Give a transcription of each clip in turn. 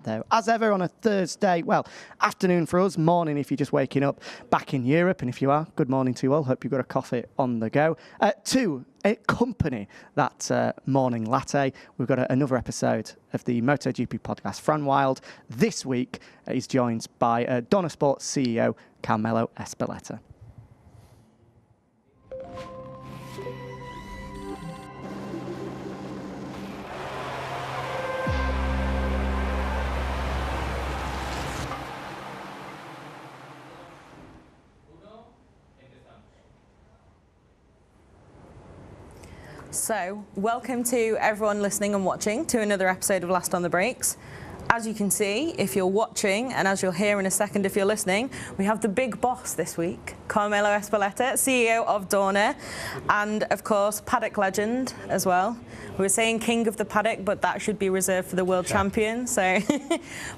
Though, as ever on a Thursday, well, afternoon for us, morning if you're just waking up back in Europe, and if you are, good morning to you all. Hope you've got a coffee on the go. To accompany that morning latte, we've got another episode of the MotoGP podcast. Fran Wild this week is joined by Dorna Sports CEO Carmelo Ezpeleta. So, welcome to everyone listening and watching to another episode of Last on the Brakes. As you can see, if you're watching, and as you'll hear in a second if you're listening, we have the big boss this week, Carmelo Ezpeleta, CEO of Dorna, and of course, paddock legend as well. We were saying king of the paddock, but that should be reserved for the world champion. So,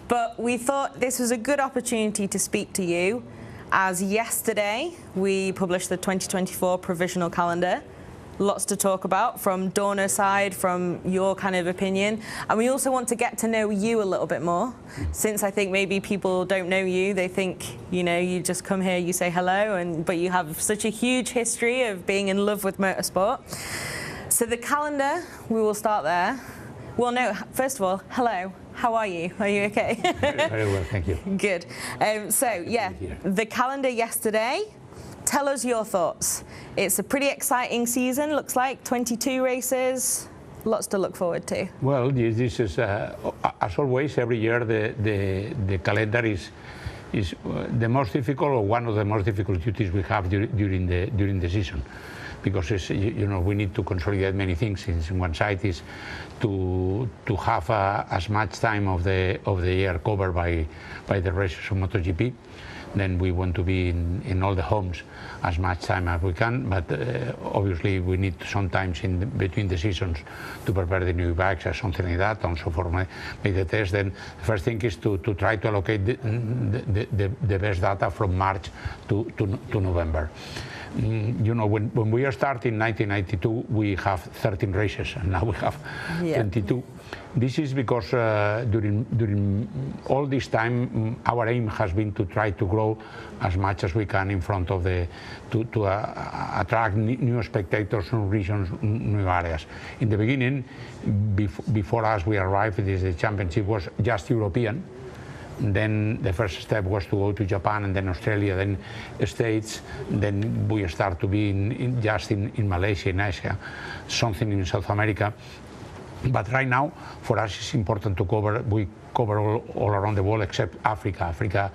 but we thought this was a good opportunity to speak to you, as yesterday we published the 2024 provisional calendar. Lots to talk about from Dorna's side, from your kind of opinion. And we also want to get to know you a little bit more, since I think maybe people don't know you. They think, you know, you just come here, you say hello, but you have such a huge history of being in love with motorsport. So the calendar, we will start there. Well, no, first of all, hello. How are you? Are you okay? Very well, thank you. Good. So, yeah, the calendar yesterday. Tell us your thoughts. It's a pretty exciting season, looks like, 22 races, lots to look forward to. Well, this is, as always, every year the calendar is the most difficult, or one of the most difficult duties we have during the season, because it's, you know, we need to consolidate many things. Since one side is to have as much time of the year covered by the races of MotoGP. Then we want to be in all the homes as much time as we can, but obviously we need sometimes in between the seasons to prepare the new bikes or something like that, also for make the test. Then the first thing is to try to allocate the best data from March to November. You know, when we are starting in 1992, we have 13 races, and now we have 22. This is because during all this time, our aim has been to try to grow as much as we can in front of to attract new spectators, new regions, new areas. In the beginning, before us we arrived, the championship was just European. Then the first step was to go to Japan, and then Australia, then States. Then we start to be just in Malaysia, in Asia, something in South America. But right now, for us, it's important to cover. We cover all around the world except Africa. Africa,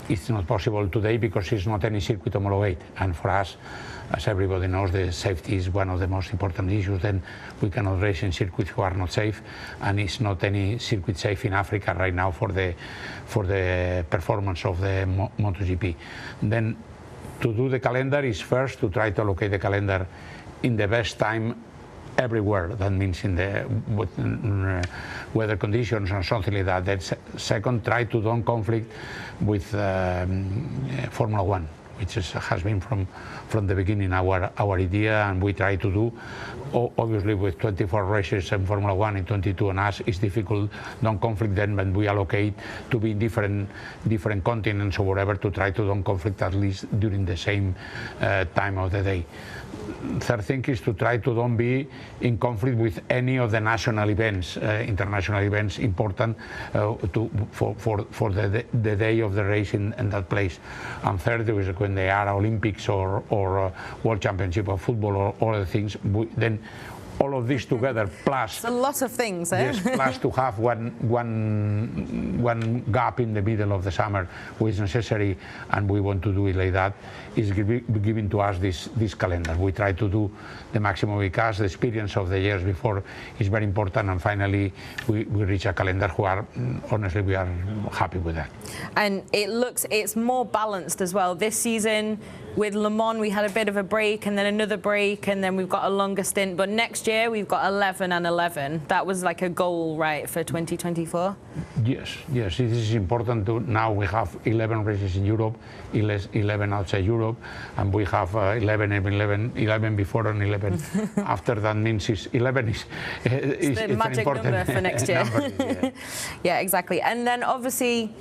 it's not possible today because it's not any circuit homologate. And for us, as everybody knows, the safety is one of the most important issues. Then we cannot race in circuits who are not safe, and it's not any circuit safe in Africa right now for the performance of the MotoGP. Then to do the calendar is first to try to allocate the calendar in the best time everywhere. That means in the weather conditions or something like that. Then second, try to don't conflict with Formula One, which has been from the beginning our idea, and we try to do. Obviously, with 24 races in Formula One and 22 on us, it's difficult. Don't conflict then when we allocate to be in different continents or whatever, to try to don't conflict at least during the same time of the day. Third thing is to try to don't be in conflict with any of the national events, international events important for the day of the race in that place. And third is when they are Olympics or World Championship of football or other things, then all of this together, plus it's a lot of things, eh? Yes, plus to have one gap in the middle of the summer, which is necessary, and we want to do it like that, is giving to us this calendar. We try to do the maximum because the experience of the years before is very important, and finally we reach a calendar who are, honestly, we are happy with that. And it's more balanced as well. This season with Le Mans we had a bit of a break and then another break, and then we've got a longer stint, but next year we've got 11 and 11. That was like a goal, right, for 2024? Yes, it is important to, now we have 11 races in Europe, 11 outside Europe, and we have 11 before and 11 after. That means 11 is the magic number for next year. Number, yeah, exactly. And then obviously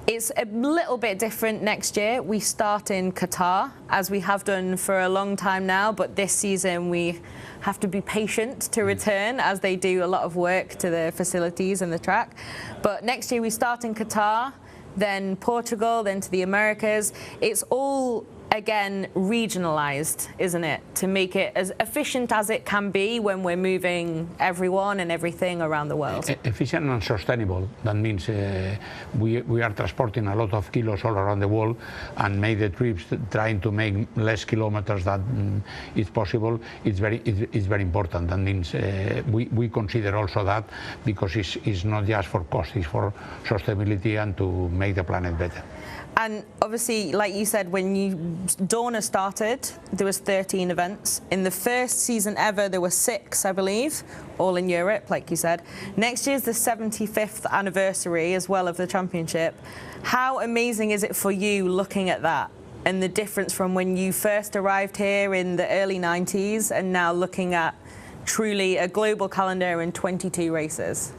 it's a little bit different next year. We start in Qatar, as we have done for a long time now, but this season we have to be patient to return, as they do a lot of work to the facilities and the track. But next year we start in Qatar, then Portugal, then to the Americas. It's all, again, regionalized, isn't it? To make it as efficient as it can be when we're moving everyone and everything around the world. Efficient and sustainable. That means we are transporting a lot of kilos all around the world and make the trips trying to make less kilometers than is possible. It's very important. That means we consider also that, because it's not just for cost, it's for sustainability and to make the planet better. And obviously, like you said, when Dorna started, there was 13 events. In the first season ever, there were 6, I believe, all in Europe, like you said. Next year's the 75th anniversary as well of the championship. How amazing is it for you looking at that and the difference from when you first arrived here in the early 90s and now looking at truly a global calendar and 22 races?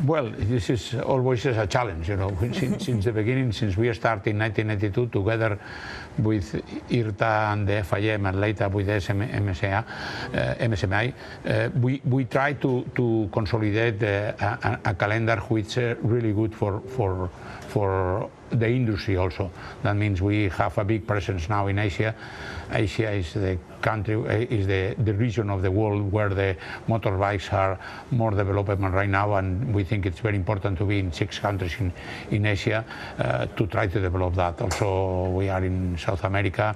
Well, this is always a challenge, you know, since the beginning, since we started in 1992 together with IRTA and the FIM and later with MSMI, we try to consolidate a calendar which is really good for the industry also. That means we have a big presence now in Asia. Asia is the country, is the region of the world where the motorbikes are more development right now, and we think it's very important to be in 6 countries in Asia to try to develop that. Also, we are in South America.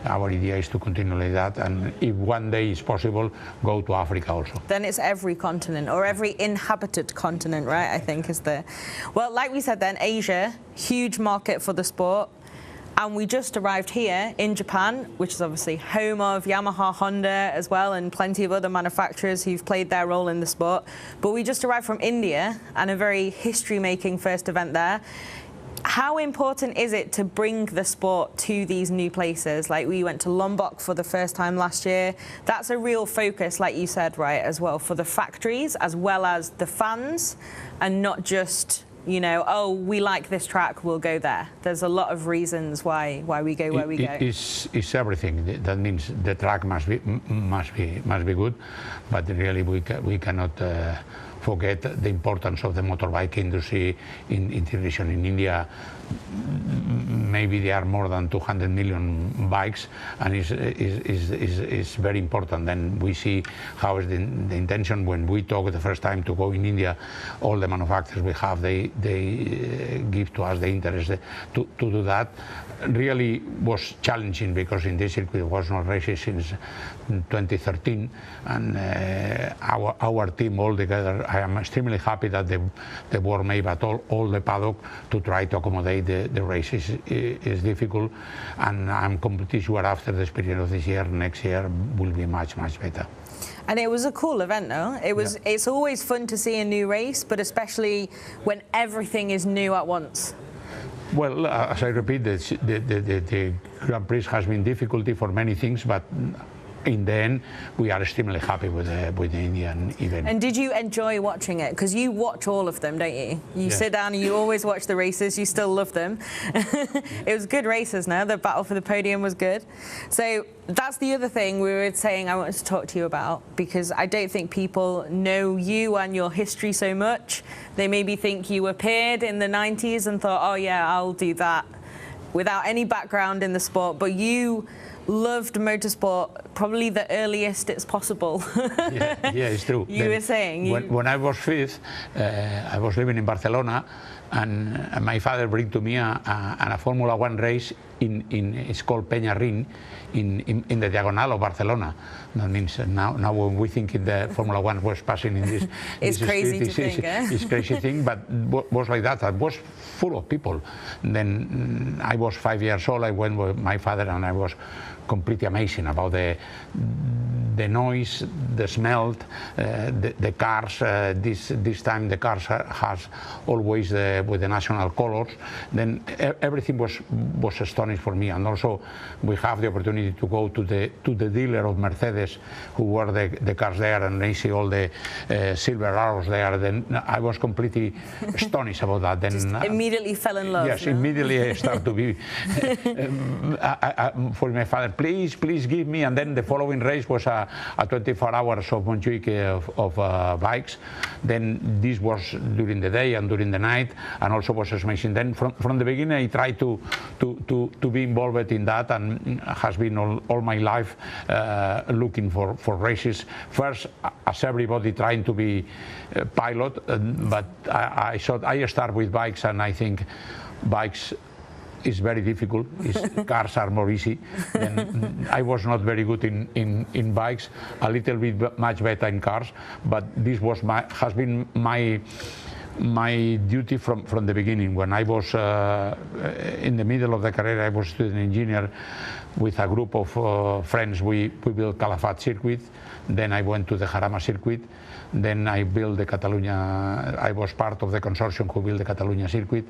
Our idea is to continue like that, and if one day is possible, go to Africa also. Then it's every continent, or every inhabited continent, right, I think is the... Well, like we said then, Asia, huge market for the sport. And we just arrived here in Japan, which is obviously home of Yamaha, Honda as well, and plenty of other manufacturers who've played their role in the sport. But we just arrived from India and a very history-making first event there. How important is it to bring the sport to these new places? Like, we went to Lombok for the first time last year. That's a real focus, like you said, right, as well, for the factories as well as the fans, and not just, you know, oh, we like this track, we'll go there. There's a lot of reasons why we go where we go. It's everything. That means the track must be good, but really we cannot forget the importance of the motorbike industry in the region. In India, maybe there are more than 200 million bikes, and it's very important. Then we see how is the intention. When we talk the first time to go in India, all the manufacturers we have, they give to us the interest to do that. Really was challenging, because in this circuit was not races since 2013, and our team all together, I am extremely happy that they were made at all the paddock to try to accommodate the races. Is difficult, and I'm completely sure after the experience of this year, next year will be much better. And it was a cool event, though. It was. Yeah. It's always fun to see a new race, but especially when everything is new at once. Well, as I repeat, the Grand Prix has been difficulty for many things, but in the end, we are extremely happy with the Indian event. And did you enjoy watching it? Because you watch all of them, don't you? You sit down and you always watch the races. You still love them. It was good races now. The battle for the podium was good. So that's the other thing we were saying I wanted to talk to you about, because I don't think people know you and your history so much. They maybe think you appeared in the 90s and thought, oh yeah, I'll do that, without any background in the sport. But you loved motorsport probably the earliest it's possible. yeah, it's true. You were saying... When I was 5, I was living in Barcelona, and my father bring to me a Formula 1 race it's called Peñarrín, in the diagonal of Barcelona. That means now when we think in the Formula 1 was passing in this, it's this crazy street, to think, eh? It's crazy thing, but was like that. It was full of people. Then I was 5 years old. I went with my father, and I was completely amazing about the the noise, the smell, the cars. This time the cars has always with the national colors. Then everything was astonishing for me. And also we have the opportunity to go to the dealer of Mercedes, who were the cars there, and they see all the silver arrows there. Then I was completely astonished about that. Then just immediately fell in love. Yes, immediately I started to be for my father, please give me. And then the following race was a 24 hours of MotoGP of bikes. Then this was during the day and during the night, and also was amazing. Then from the beginning I tried to be involved in that, and has been all my life looking for races. First, as everybody, trying to be a pilot, but I thought I start with bikes, and I think bikes is very difficult. Cars are more easy. Then I was not very good in bikes, a little bit much better in cars, but this has been my duty from the beginning. When I was in the middle of the career, I was a student engineer with a group of friends. We built Calafat circuit. Then I went to the Jarama circuit. Then I built the Catalonia. I was part of the consortium who built the Catalonia circuit.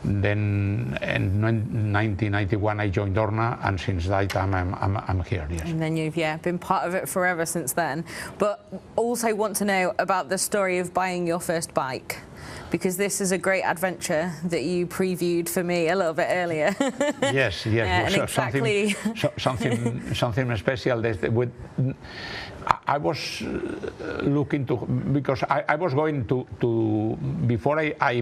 Then in 1991 I joined Dorna, and since that time I'm here. Yes. And then you've been part of it forever since then. But also want to know about the story of buying your first bike, because this is a great adventure that you previewed for me a little bit earlier. Yes. And exactly. Something special. I was looking to, because I was going to before I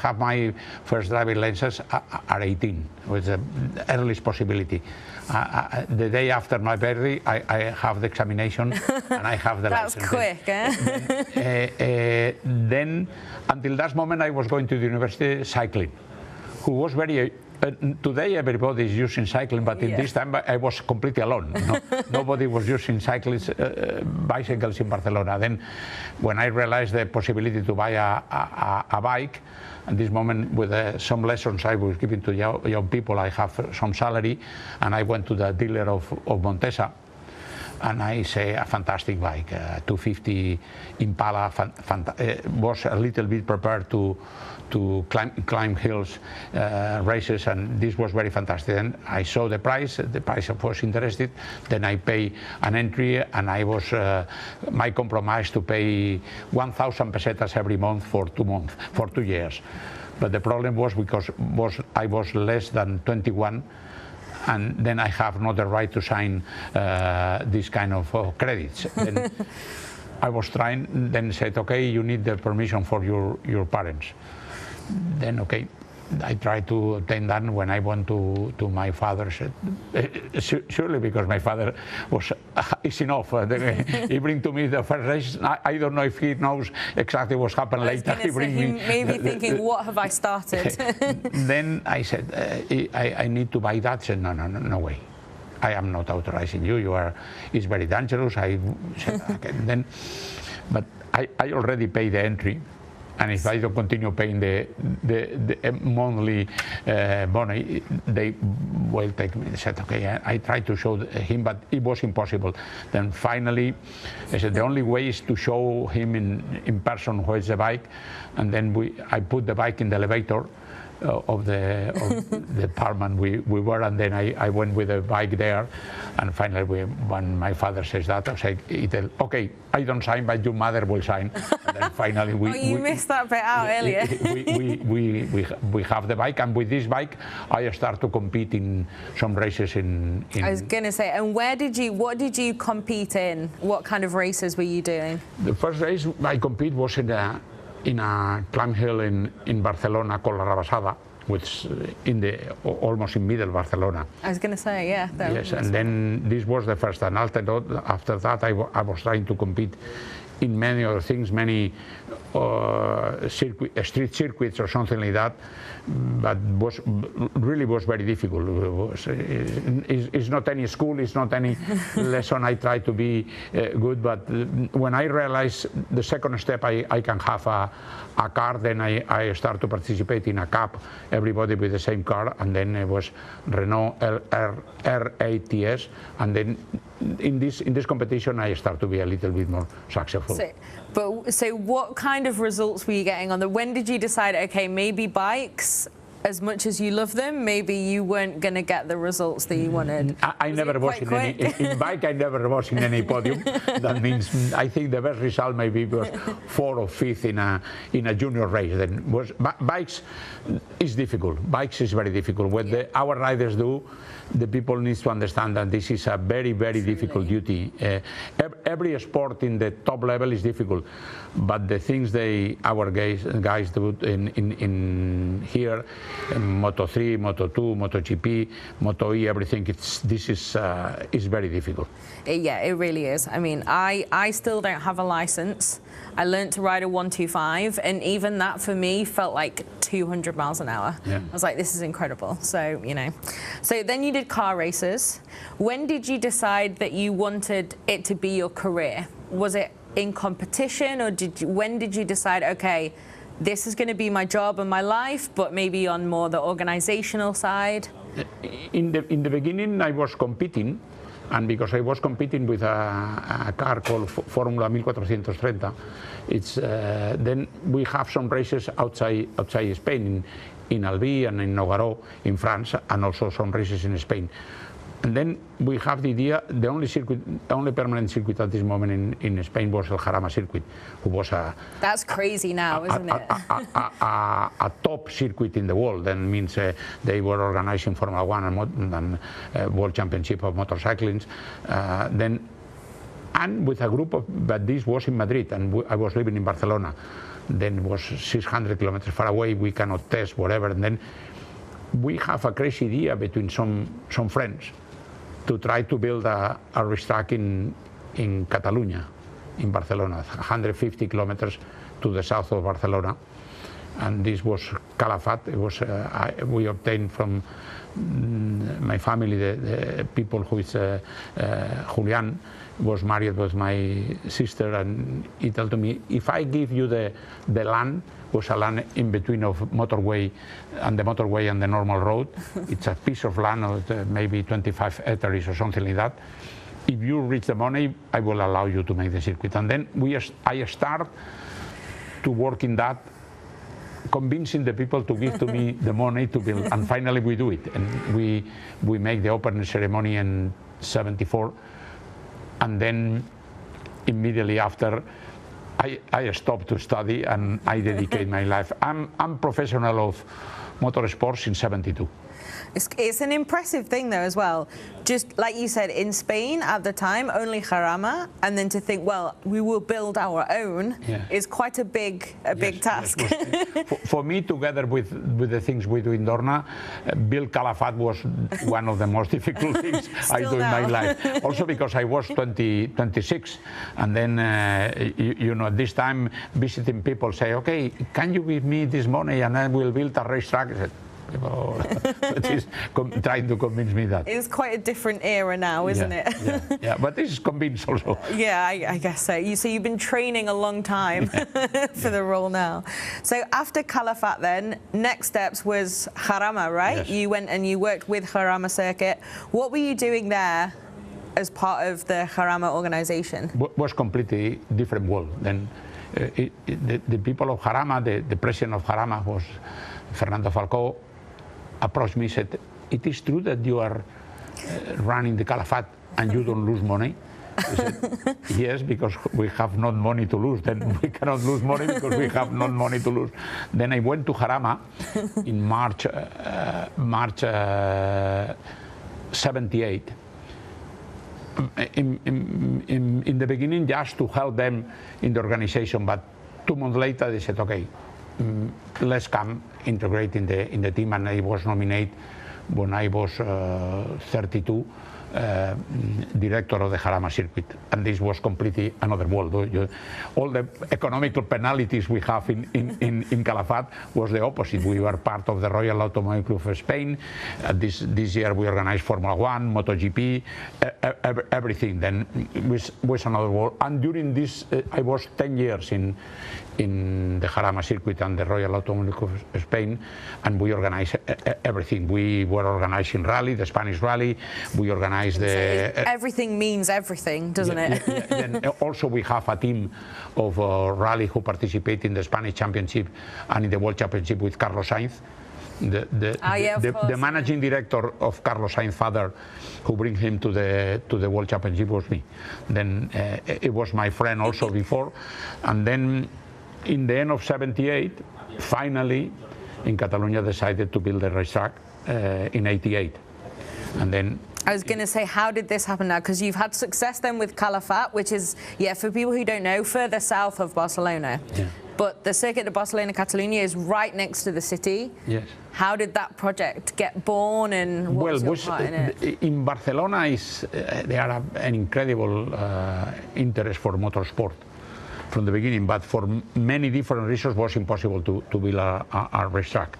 have my first driving license at 18, was the earliest possibility. The day after my birthday, I have the examination and I have the license. That's quick, eh? Then, until that moment, I was going to the university cycling, who was very. Today everybody is using cycling, but in this time I was completely alone. Nobody was using bicycles in Barcelona. Then when I realized the possibility to buy a bike, at this moment with some lessons I was giving to young people, I have some salary, and I went to the dealer of Montesa, and I say a fantastic bike, 250 Impala, was a little bit prepared to climb hills, races, and this was very fantastic. And I saw the price I was interested, then I pay an entry, and I was, my compromise to pay 1,000 pesetas every month for 2 years. But the problem was because I was less than 21, and then I have not the right to sign this kind of credits. Then I was trying, then said, okay, you need the permission for your parents. Then, okay, I tried to obtain that. When I went to my father, said, surely because my father was easy enough. He bring to me the first race. I don't know if he knows exactly what's happened later. He may be thinking, what have I started? Then I said, I need to buy that. He said, no way. I am not authorizing you. It's very dangerous. I said, okay. Then, but I already paid the entry. And if I don't continue paying the monthly money, they will take me. I said, okay, I tried to show him, but it was impossible. Then finally, I said, the only way is to show him in person where is the bike. And then I put the bike in the elevator of the apartment we were, and then I went with the bike there, and finally when my father says that, I say, okay, I don't sign, but your mother will sign. And then finally you missed that bit out earlier. we have the bike, and with this bike I start to compete in some races in I was going to say, and what did you compete in? What kind of races were you doing? The first race I compete was in a climb hill in Barcelona called La Rabasada, which almost in middle Barcelona. I was going to say, yeah. Yes, and then this was the first. And after that, I was trying to compete in many other things, many street circuits or something like that, but really was very difficult. It's not any school, it's not any lesson. I try to be good, but when I realized the second step, I can have a car, then I start to participate in a cup, everybody with the same car, and then it was Renault R8TS, and then in this competition, I start to be a little bit more successful. So what kind of results were you getting on the? When did you decide, okay, maybe bikes, as much as you love them, maybe you weren't going to get the results that you wanted? I never was in bike. I never was in any podium. That means I think the best result maybe was 4th or 5th in a junior race. Then bikes is difficult. Bikes is very difficult. What our riders do, the people need to understand that this is a very, very difficult duty. Every sport in the top level is difficult, but the things our guys do in here, Moto3, Moto2, MotoGP, Moto E, everything, this is very difficult. Yeah, it really is. I mean, I still don't have a license. I learned to ride a 125, and even that for me felt like 200 miles an hour. Yeah. I was like, this is incredible. So, you know. So then you did car races. When did you decide that you wanted it to be your career? Was it in competition, or when did you decide, okay, this is going to be my job and my life, but maybe on more the organizational side? In the beginning, I was competing, and because I was competing with a car called Formula 1430, it's then we have some races outside Spain, in Albi and in Nogaro in France, and also some races in Spain. And then we have the idea, the only permanent circuit at this moment in Spain was El Jarama circuit, who was That's crazy now, isn't it? A top circuit in the world. That means they were organizing Formula 1 and World Championship of motorcycling. And with a group of, but this was in Madrid, and I was living in Barcelona. Then it was 600 kilometers far away, we cannot test, whatever. And then we have a crazy idea between some friends to try to build a racetrack in Catalonia, in Barcelona, 150 kilometers to the south of Barcelona. And this was Calafat. It was we obtained from my family, the people who is Julian was married with my sister, and he told me, if I give you the land, was a land in between of motorway and the normal road. It's a piece of land of maybe 25 hectares or something like that. If you reach the money, I will allow you to make the circuit. And then I start to work in that, convincing the people to give to me the money to build. And finally we do it. And we make the opening ceremony in '74. And then immediately after, I stopped to study and I dedicate my life. I'm professional of motorsport since '72. It's an impressive thing though as well. Just like you said, in Spain at the time, only Jarama, and then to think, well, we will build our own is quite a big task. Yes, for me, together with the things we do in Dorna, build Calafat was one of the most difficult things I do in my life. Also because I was 26, and then you know, this time visiting people say, okay, can you give me this money and I will build a racetrack? I said, she's trying to convince me that. It's quite a different era now, isn't it? Yeah, but this is convinced also. Yeah, I guess so. So you've been training a long time for the role now. So after Calafat then, next steps was Jarama, right? Yes. You went and you worked with Jarama Circuit. What were you doing there as part of the Jarama organization? Was completely different world. Then the people of Jarama, the president of Jarama was Fernando Falcó, approached me and said, it is true that you are running the Calafat and you don't lose money? I said, yes, because we have not money to lose. Then we cannot lose money because we have not money to lose. Then I went to Jarama in March '78. In the beginning, just to help them in the organization, but 2 months later they said, okay, let's come integrate in the team, and I was nominated when I was 32, director of the Jarama circuit, and this was completely another world. All the economical penalties we have in Calafat was the opposite. We were part of the Royal Automobile Club of Spain. This year we organized Formula 1, MotoGP, everything. Then it was another world. And during this, I was 10 years in in the Jarama circuit and the Royal Automobile Club of Spain, and we organize everything. We were organizing rally, the Spanish rally. We organized the... everything means everything, doesn't it? Then also we have a team of rally who participate in the Spanish Championship and in the World Championship with Carlos Sainz. The managing director of Carlos Sainz's father, who bring him to the World Championship, was me. Then it was my friend also before, and then in the end of '78, finally, in Catalonia decided to build a racetrack in '88, and then. I was going to say, how did this happen now? Because you've had success then with Calafat, which is, for people who don't know, further south of Barcelona. Yeah. But the Circuit de Barcelona Catalunya is right next to the city. Yes. How did that project get born, and what was your part in it? In Barcelona, there are an incredible interest for motorsport from the beginning, but for many different reasons, it was impossible to build a racetrack.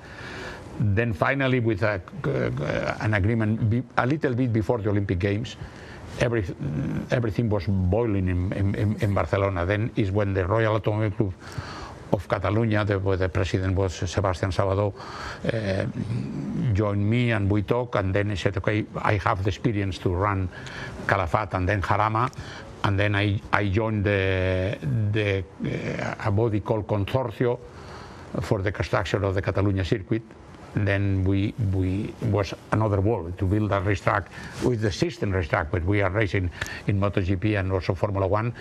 Then finally, with an agreement a little bit before the Olympic Games, everything was boiling in Barcelona. Then is when the Royal Automobile Club of Catalonia, the president was Sebastián Salvador, joined me and we talked, and then he said, okay, I have the experience to run Calafat and then Jarama, and then I joined a body called Consorcio for the construction of the Catalunya circuit. Then we was another world to build a racetrack with the system racetrack, but we are racing in MotoGP and also Formula 1.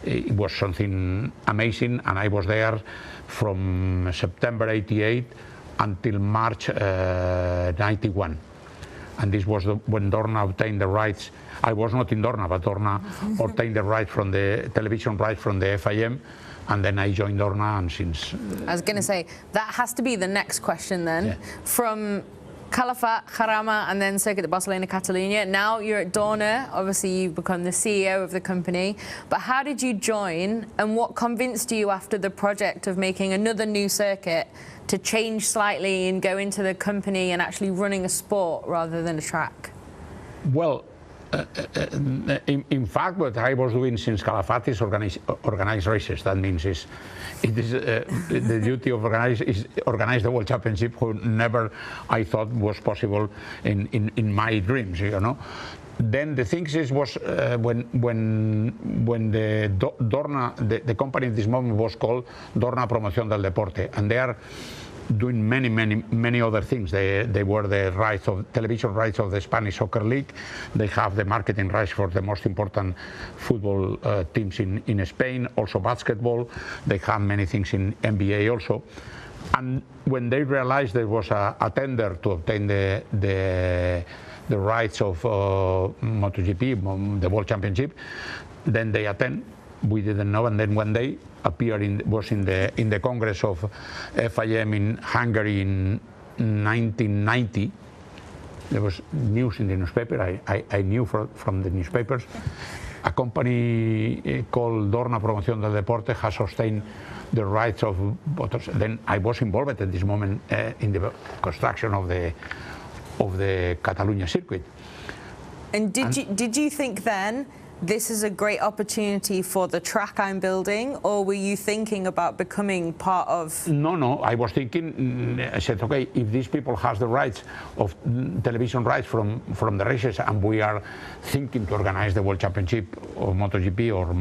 It was something amazing, and I was there from September '88 until March '91. And this was when Dorna obtained the rights. I was not in Dorna, but Dorna obtained the rights from the television rights from the FIM. And then I joined Dorna, and since... I was going to say, that has to be the next question then. Yeah. From Calafat, Jarama, and then Circuit de Barcelona Catalunya. Now you're at Dorna. Obviously, you've become the CEO of the company. But how did you join, and what convinced you after the project of making another new circuit to change slightly and go into the company and actually running a sport rather than a track? Well, in fact, what I was doing since Calafat is organize races. That means it is the duty of organize the World Championship, who never I thought was possible in my dreams, you know. Then the thing was when the Dorna, the company at this moment was called Dorna Promoción del Deporte, and they are doing many other things. They were the rights of television rights of the Spanish Soccer League. They have the marketing rights for the most important football teams in Spain, also basketball. They have many things in NBA also. And when they realized there was a tender to obtain the rights of MotoGP, the World Championship, then they attend. We didn't know, and then one day appeared in the Congress of FIM in Hungary in 1990. There was news in the newspaper. I knew from the newspapers. A company called Dorna Promoción del Deporte has sustained the rights of motors. Then I was involved at this moment in the construction of the Catalunya circuit. And did you think then, this is a great opportunity for the track I'm building, or were you thinking about becoming part of... No, I was thinking, I said, okay, if these people has the rights of television rights from the races, and we are thinking to organize the World Championship of MotoGP or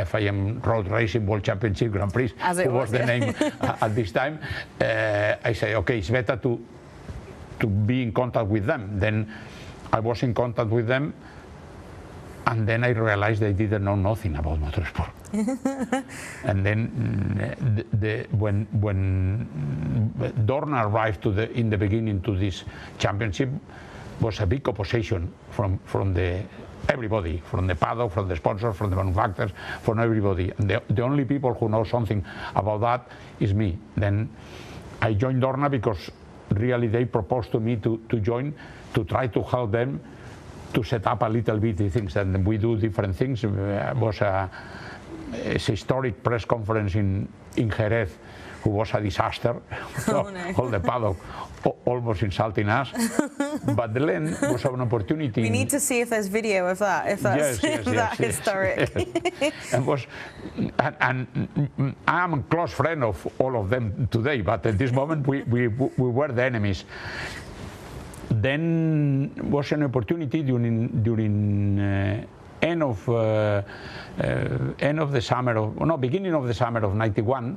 FIM Road Racing World Championship Grand Prix, who was the name at this time, I say, okay, it's better to be in contact with them. Then I was in contact with them, and then I realized they didn't know nothing about motorsport. And then when Dorna arrived in the beginning to this championship, was a big opposition from everybody, from the paddock, from the sponsors, from the manufacturers, from everybody. And the only people who know something about that is me. Then I joined Dorna because really they proposed to me to join, to try to help them to set up a little bit the things, and we do different things. It was a historic press conference in Jerez who was a disaster. Oh, no. All the paddock almost insulting us. But then was an opportunity. We need to see if there's video of that, if that's that historic. Yes. And I am a close friend of all of them today, but at this moment we were the enemies. Then was an opportunity during end of the summer of, no, beginning of the summer of '91,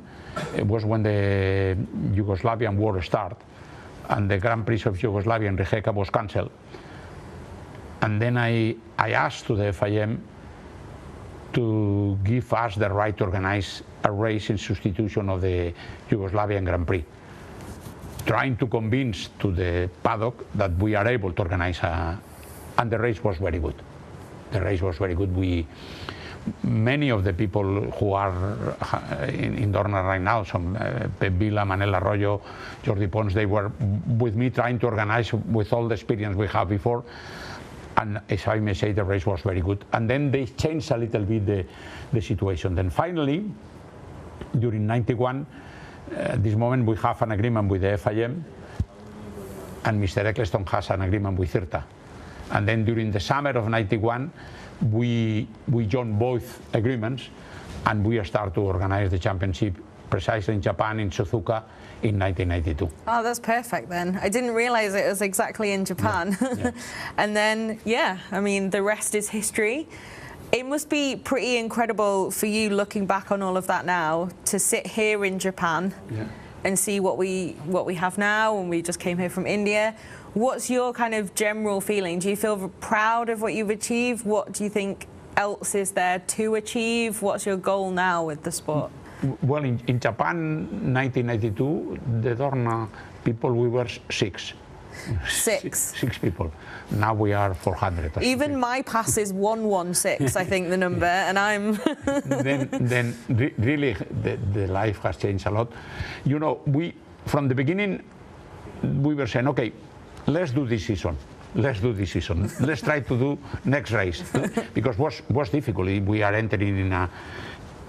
it was when the Yugoslavian war started, and the Grand Prix of Yugoslavia in Rijeka was cancelled. And then I asked to the FIM to give us the right to organize a race in substitution of the Yugoslavian Grand Prix, trying to convince to the paddock that we are able to organize and the race was very good. The race was very good. Many of the people who are in Dorna right now, some Pep Vila, Manel Arroyo, Jordi Pons, they were with me trying to organize with all the experience we have before. And as I may say, the race was very good. And then they changed a little bit the situation. Then finally, during '91, at this moment we have an agreement with the FIM, and Mr. Eccleston has an agreement with IRTA. And then during the summer of '91, we joined both agreements, and we start to organize the championship precisely in Japan, in Suzuka, in 1992. Oh, that's perfect then. I didn't realize it was exactly in Japan. Yeah. Yeah. And then, yeah, I mean, the rest is history. It must be pretty incredible for you looking back on all of that now, to sit here in Japan and see what we have now, and we just came here from India. What's your kind of general feeling? Do you feel proud of what you've achieved? What do you think else is there to achieve? What's your goal now with the sport? Well, in Japan, 1992, the Dorna people, we were six. Six people. Now we are 400. Even my pass is 116, I think, the number, and I'm... then really, the life has changed a lot. You know, from the beginning, we were saying, okay, let's do this season. Let's do this season. Let's try to do next race, because was difficult. We are entering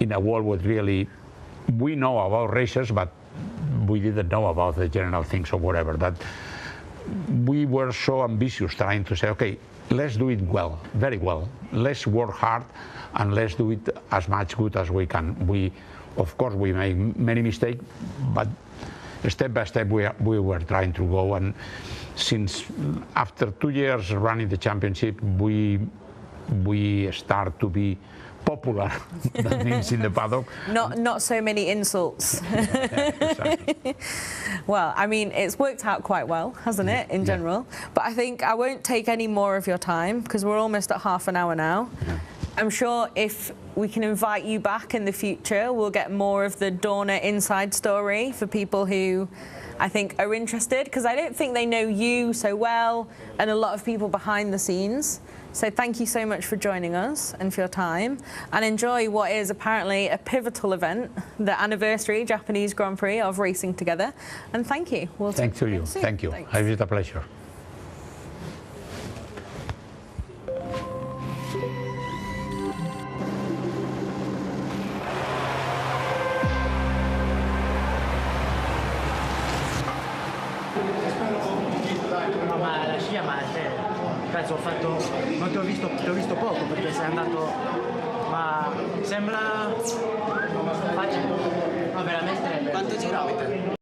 in a world where really we know about races, but we didn't know about the general things or whatever. That we were so ambitious, trying to say, okay, let's do it well, very well. Let's work hard, and let's do it as much good as we can. Of course, we made many mistakes, but step by step we were trying to go. And since after 2 years running the championship, we start to be popular. That means in the paddock. Not so many insults. Exactly. Well, I mean, it's worked out quite well, hasn't it, in general? But I think I won't take any more of your time, because we're almost at half an hour now. Yeah. I'm sure if we can invite you back in the future, we'll get more of the Dorna inside story for people who I think are interested, because I don't think they know you so well, and a lot of people behind the scenes. So thank you so much for joining us and for your time, and enjoy what is apparently a pivotal event, the anniversary Japanese Grand Prix of racing together. And thank you. Thanks to you. Thank you. Thanks. It was a pleasure. Non ti ho visto poco perché sei andato, ma sembra facile. No, veramente. Quanto girometer?